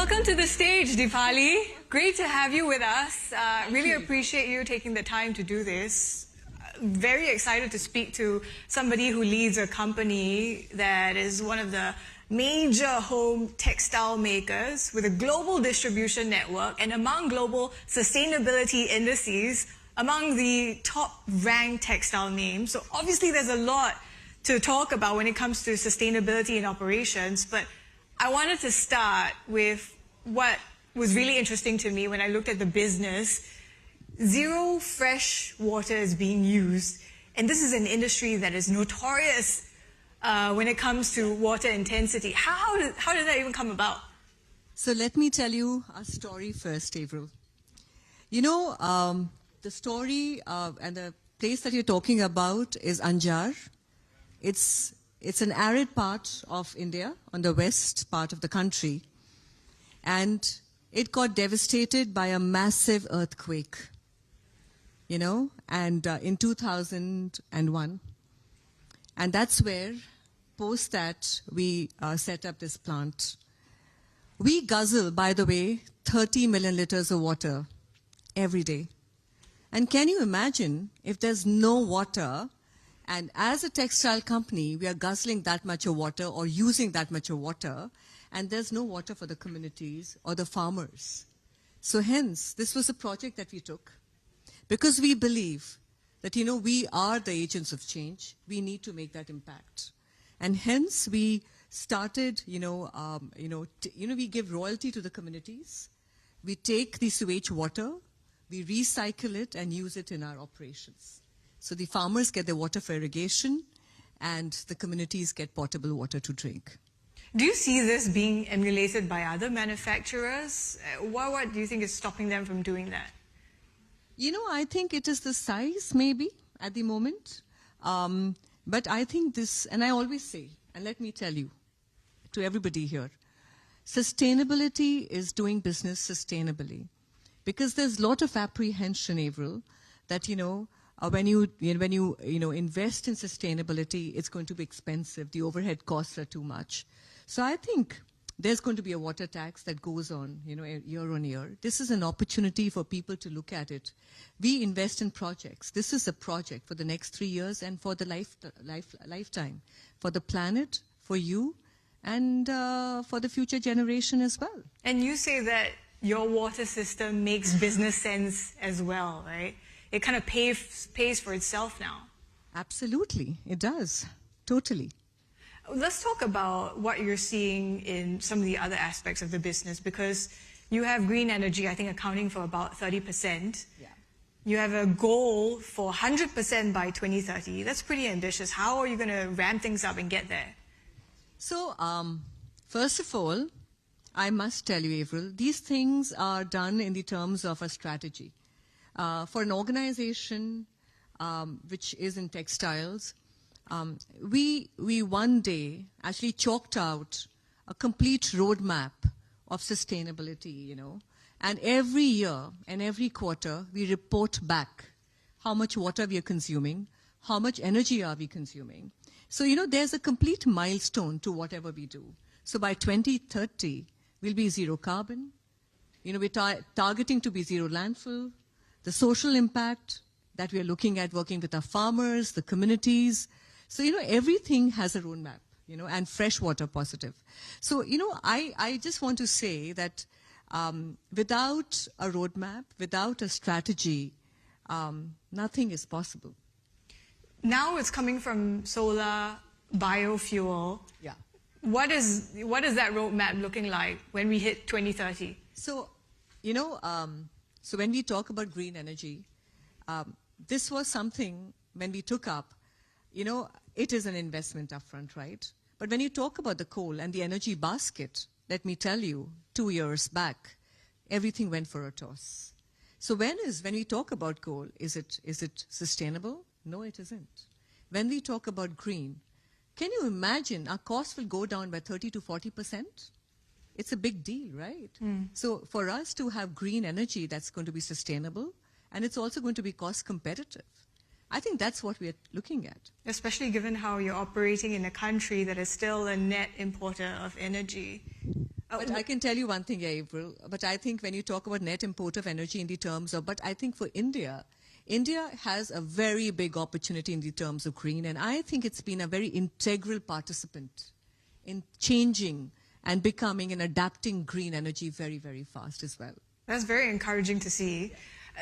Welcome to the stage, Dipali. Great to have you with us. Really appreciate you taking the time to do this. Very excited to speak to somebody who leads a company that is one of the major home textile makers with a global distribution network and among global sustainability indices, among the top ranked textile names. So obviously there's a lot to talk about when it comes to sustainability in operations, but I wanted to start with what was really interesting to me when I looked at the business. Zero fresh water is being used, and this is an industry that is notorious when it comes to water intensity. How did that even come about? So let me tell you a story first, Avril. You know, the story and the place that you're talking about is Anjar. It's an arid part of India, on the west part of the country. And it got devastated by a massive earthquake, you know, and in 2001. And that's where, post that, we set up this plant. We guzzle, by the way, 30 million liters of water every day. And can you imagine if there's no water? And as a textile company, we are guzzling that much of water or using that much of water, and there's no water for the communities or the farmers. So hence, this was a project that we took because we believe that, you know, we are the agents of change. We need to make that impact. And hence, we started, we give royalty to the communities. We take the sewage water, we recycle it and use it in our operations. So the farmers get their water for irrigation, and the communities get potable water to drink. Do you see this being emulated by other manufacturers? What do you think is stopping them from doing that? You know, I think it is the size, maybe, at the moment. But I think this, and I always say, and let me tell you, to everybody here, sustainability is doing business sustainably. Because there's a lot of apprehension, Avril, that, when you invest in sustainability, it's going to be expensive. The overhead costs are too much. So I think there's going to be a water tax that goes on, year on year. This is an opportunity for people to look at it. We invest in projects. This is a project for the next 3 years and for the lifetime, for the planet, for you, and for the future generation as well. And you say that your water system makes business sense as well, right? It kind of pays for itself now. Absolutely, it does. Totally. Let's talk about what you're seeing in some of the other aspects of the business, because you have green energy, I think, accounting for about 30%. Yeah. You have a goal for 100% by 2030. That's pretty ambitious. How are you going to ramp things up and get there? So, first of all, I must tell you, Avril, these things are done in the terms of a strategy. For an organization which is in textiles, we one day actually chalked out a complete roadmap of sustainability, and every year and every quarter we report back how much water we are consuming, how much energy are we consuming. So, there's a complete milestone to whatever we do. So by 2030, we'll be zero carbon. We're targeting to be zero landfill. The social impact that we are looking at, working with our farmers, the communities. So, everything has a roadmap, and freshwater positive. So, I just want to say that without a roadmap, without a strategy, nothing is possible. Now it's coming from solar, biofuel. Yeah. What is that roadmap looking like when we hit 2030? So, so when we talk about green energy, this was something when we took up, it is an investment upfront, right? But when you talk about the coal and the energy basket, let me tell you, 2 years back, everything went for a toss. So when we talk about coal, is it sustainable? No, it isn't. When we talk about green, can you imagine our costs will go down by 30 to 40%? It's a big deal, right? So for us to have green energy that's going to be sustainable, and it's also going to be cost competitive, I think that's what we're looking at. Especially given how you're operating in a country that is still a net importer of energy. But I can tell you one thing, Avril. But I think when you talk about net import of energy in the terms of, but I think for India, India has a very big opportunity in the terms of green, and I think it's been a very integral participant in changing and becoming and adapting green energy very, very fast as well. That's very encouraging to see.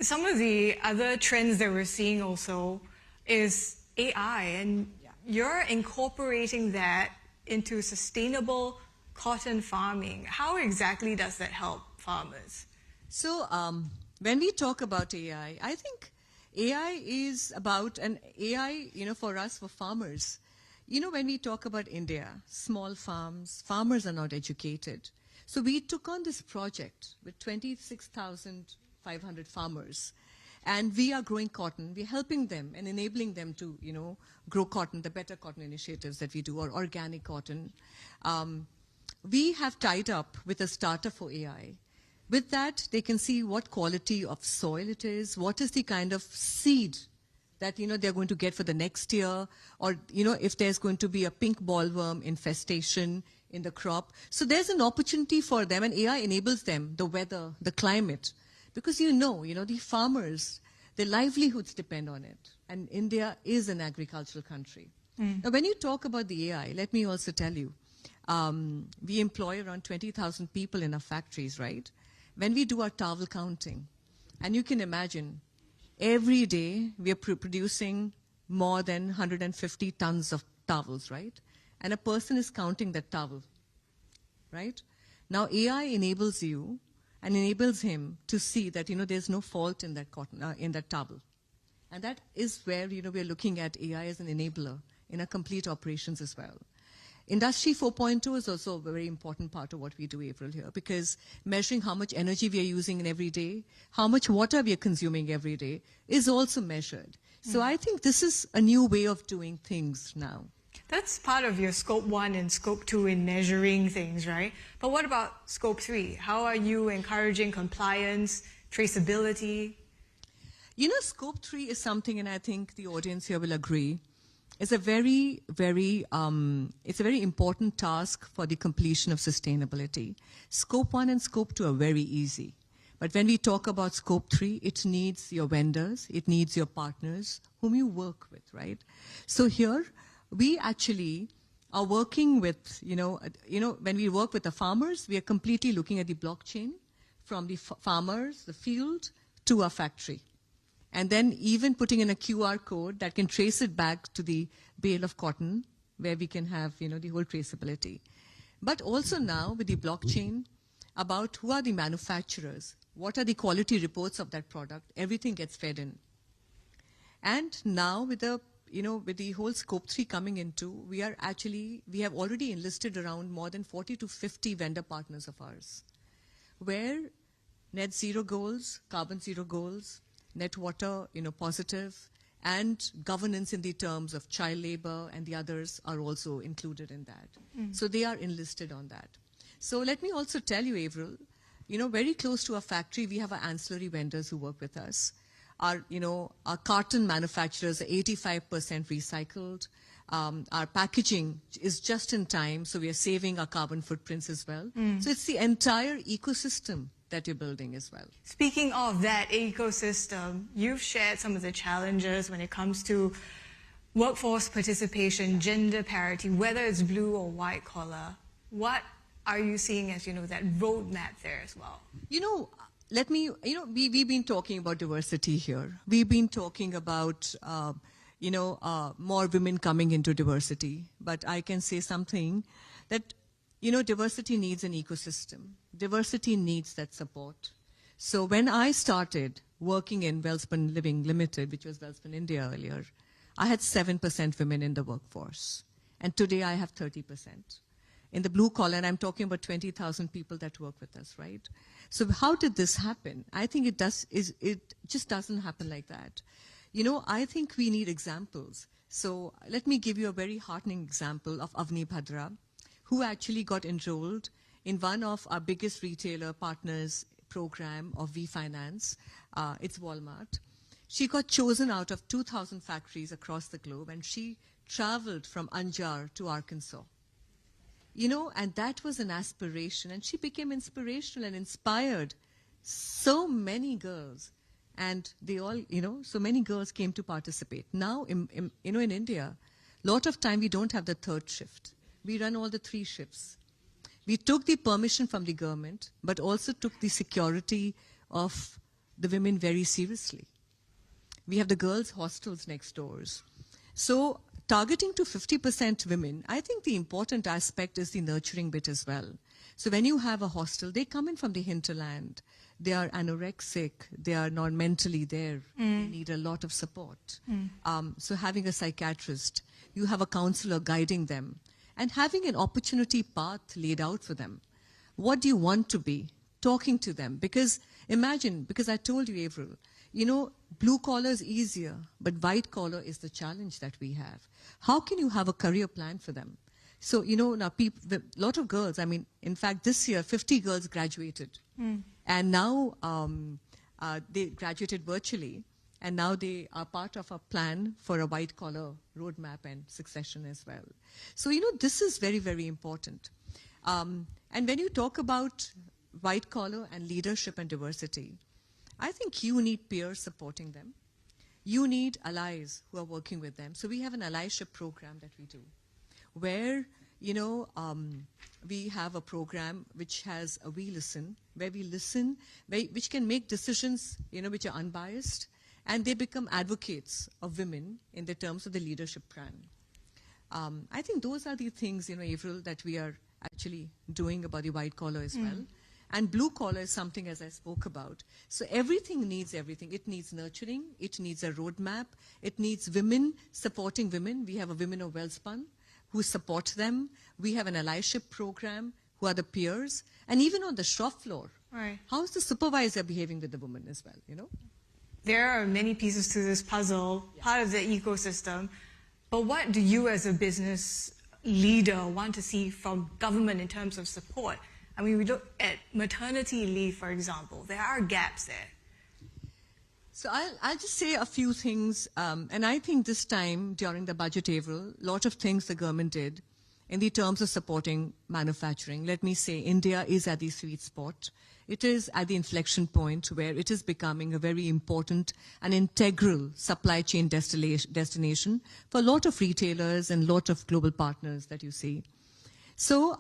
Some of the other trends that we're seeing also is AI, and you're incorporating that into sustainable cotton farming. How exactly does that help farmers? So when we talk about AI, I think AI is about, and AI, for us, for farmers, when we talk about India, small farms, farmers are not educated. So we took on this project with 26,500 farmers, and we are growing cotton. We're helping them and enabling them to, grow cotton, the better cotton initiatives that we do, or organic cotton. We have tied up with a startup for AI. With that, they can see what quality of soil it is, what is the kind of seed that they're going to get for the next year, or if there's going to be a pink bollworm infestation in the crop. So there's an opportunity for them, and AI enables them, the weather, the climate, because the farmers, their livelihoods depend on it, and India is an agricultural country. Now, when you talk about the AI, let me also tell you, we employ around 20,000 people in our factories, right? When we do our towel counting, and you can imagine, every day we are producing more than 150 tons of towels, right? And a person is counting that towel, right? Now AI enables you and enables him to see that there's no fault in that cotton, in that towel, and that is where we're looking at AI as an enabler in our complete operations as well. Industry 4.0 is also a very important part of what we do, Avril, here, because measuring how much energy we are using in every day, how much water we are consuming every day, is also measured. So I think this is a new way of doing things now. That's part of your Scope 1 and Scope 2 in measuring things, right? But what about Scope 3? How are you encouraging compliance, traceability? Scope 3 is something, and I think the audience here will agree, it's a very, very important task for the completion of sustainability. Scope 1 and Scope 2 are very easy. But when we talk about Scope 3, it needs your vendors, it needs your partners whom you work with, right? So here, we actually are working with, when we work with the farmers, we are completely looking at the blockchain from the farmers, the field, to our factory. And then even putting in a QR code that can trace it back to the bale of cotton, where we can have, the whole traceability. But also now with the blockchain, about who are the manufacturers, what are the quality reports of that product, everything gets fed in. And now with the, with the whole Scope 3 coming into, we have already enlisted around more than 40 to 50 vendor partners of ours, where net zero goals, carbon zero goals, net water, positive, and governance in the terms of child labor and the others are also included in that. So they are enlisted on that. So let me also tell you, Avril, very close to our factory, we have our ancillary vendors who work with us. Our carton manufacturers are 85% recycled. Our packaging is just in time, so we are saving our carbon footprints as well. So it's the entire ecosystem that you're building as well. Speaking of that ecosystem, you've shared some of the challenges when it comes to workforce participation, gender parity, whether it's blue or white collar. What are you seeing as, that roadmap there as well? We've been talking about diversity here. We've been talking about, more women coming into diversity. But I can say something that, diversity needs an ecosystem. Diversity needs that support. So when I started working in Welspun Living Limited, which was Welspun India earlier, I had 7% women in the workforce. And today I have 30%. In the blue collar, and I'm talking about 20,000 people that work with us, right? So how did this happen? I think it just doesn't happen like that. I think we need examples. So let me give you a very heartening example of Avni Bhadra, who actually got enrolled in one of our biggest retailer partners program of V-Finance. It's Walmart. She got chosen out of 2,000 factories across the globe, and she traveled from Anjar to Arkansas. And that was an aspiration. And she became inspirational and inspired so many girls. And they all, so many girls came to participate. Now, in India, a lot of time we don't have the third shift. We run all the 3 shifts. We took the permission from the government, but also took the security of the women very seriously. We have the girls' hostels next doors. So targeting to 50% women, I think the important aspect is the nurturing bit as well. So when you have a hostel, they come in from the hinterland. They are anorexic. They are not mentally there. They need a lot of support. So having a psychiatrist, you have a counselor guiding them, and having an opportunity path laid out for them. What do you want to be? Talking to them. Because imagine, because I told you, Avril, blue collar is easier, but white collar is the challenge that we have. How can you have a career plan for them? So, now a lot of girls, in fact, this year, 50 girls graduated. And now they graduated virtually. And now they are part of a plan for a white collar roadmap and succession as well. So, this is very, very important. And when you talk about white collar and leadership and diversity, I think you need peers supporting them. You need allies who are working with them. So we have an allyship program that we do, where, we have a program which has a We Listen, where we listen, which can make decisions, which are unbiased, and they become advocates of women in the terms of the leadership plan. I think those are the things, Avril, that we are actually doing about the white collar as well. And blue collar is something, as I spoke about. So everything needs everything. It needs nurturing. It needs a roadmap. It needs women supporting women. We have a Women of Welspun who support them. We have an allyship program who are the peers. And even on the shop floor, Right. how is the supervisor behaving with the woman as well, There are many pieces to this puzzle, part of the ecosystem. But what do you as a business leader want to see from government in terms of support? We look at maternity leave, for example. There are gaps there. So I'll just say a few things. And I think this time during the budget, Avril, a lot of things the government did in the terms of supporting manufacturing. Let me say India is at the sweet spot. It is at the inflection point where it is becoming a very important and integral supply chain destination for a lot of retailers and a lot of global partners that you see. So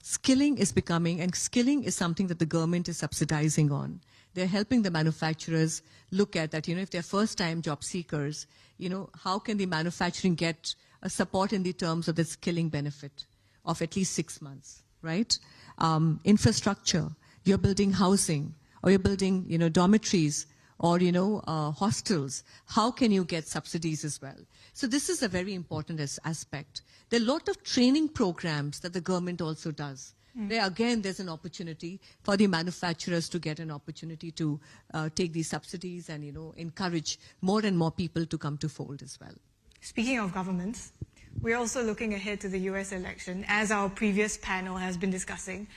skilling is becoming, and skilling is something that the government is subsidizing on. They're helping the manufacturers look at that, if they're first-time job seekers, how can the manufacturing get a support in the terms of the skilling benefit of at least 6 months, right? Infrastructure, you're building housing, or you're building, dormitories, or, hostels. How can you get subsidies as well? So this is a very important aspect. There are a lot of training programs that the government also does. There, again, there's an opportunity for the manufacturers to get an opportunity to take these subsidies and, encourage more and more people to come to fold as well. Speaking of governments, we're also looking ahead to the US election, as our previous panel has been discussing.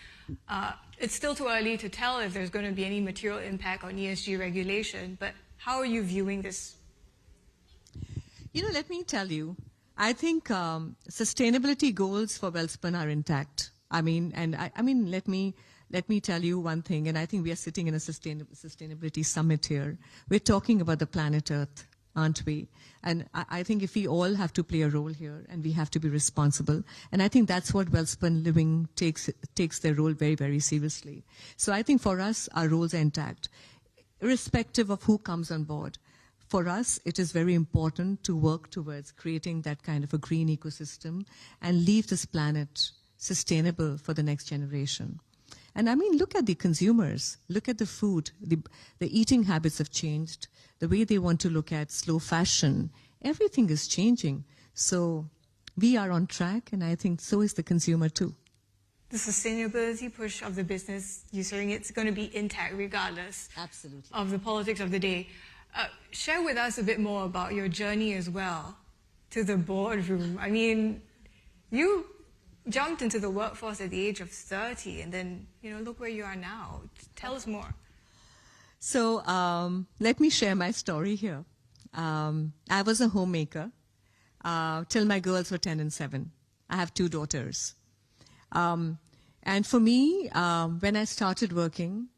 It's still too early to tell if there's going to be any material impact on ESG regulation, but how are you viewing this? Let me tell you, I think sustainability goals for Welspun are intact. Let me tell you one thing, and I think we are sitting in a sustainability summit here. We're talking about the planet Earth, aren't we? And I think if we all have to play a role here, and we have to be responsible, and I think that's what Welspun Living takes their role very, very seriously. So I think for us, our roles are intact, irrespective of who comes on board. For us, it is very important to work towards creating that kind of a green ecosystem and leave this planet sustainable for the next generation. And look at the consumers, look at the food, the eating habits have changed, the way they want to look at slow fashion, everything is changing. So we are on track, and I think so is the consumer too. The sustainability push of the business, you're saying it's going to be intact regardless Absolutely. of the politics of the day. Share with us a bit more about your journey as well to the boardroom. You jumped into the workforce at the age of 30, and then, look where you are now. Tell us more. So let me share my story here. I was a homemaker till my girls were 10 and 7. I have 2 daughters. And for me, when I started working,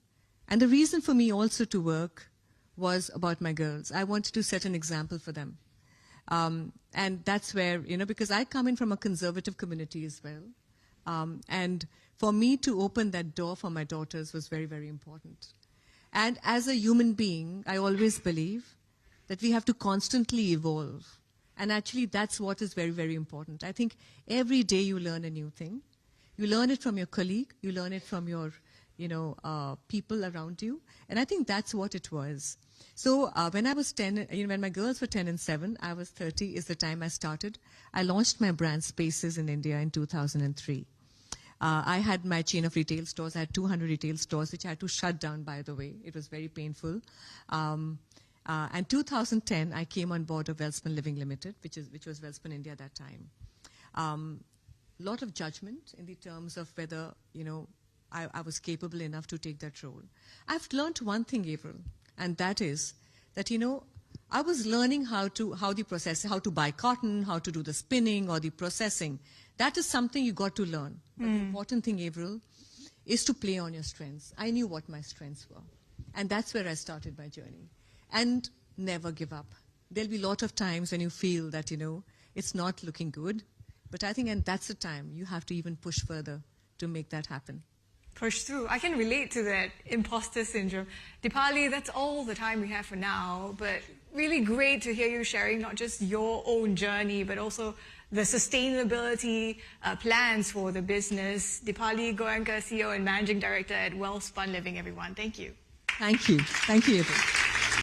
and the reason for me also to work was about my girls. I wanted to set an example for them. And that's where, because I come in from a conservative community as well. And for me to open that door for my daughters was very, very important. And as a human being, I always believe that we have to constantly evolve. And actually, that's what is very, very important. I think every day you learn a new thing. You learn it from your colleague. You learn it from your, people around you. And I think that's what it was. So when I was 10, when my girls were 10 and 7, I was 30 is the time I started. I launched my brand Spaces in India in 2003. I had my chain of retail stores. I had 200 retail stores, which I had to shut down, by the way. It was very painful. And 2010, I came on board of Welspun Living Limited, which was Welspun India at that time. Lot of judgment in the terms of whether, I was capable enough to take that role. I've learned one thing, Avril, and that is that, I was learning how to buy cotton, how to do the spinning or the processing. That is something you got to learn. But the important thing, Avril, is to play on your strengths. I knew what my strengths were. And that's where I started my journey. And never give up. There'll be a lot of times when you feel that, it's not looking good. But I think, and that's the time, you have to even push further to make that happen. Push through. I can relate to that imposter syndrome. Dipali, that's all the time we have for now, but really great to hear you sharing not just your own journey, but also the sustainability plans for the business. Dipali Goenka, CEO and Managing Director at Welspun Living, everyone. Thank you. Thank you. Thank you, Avril.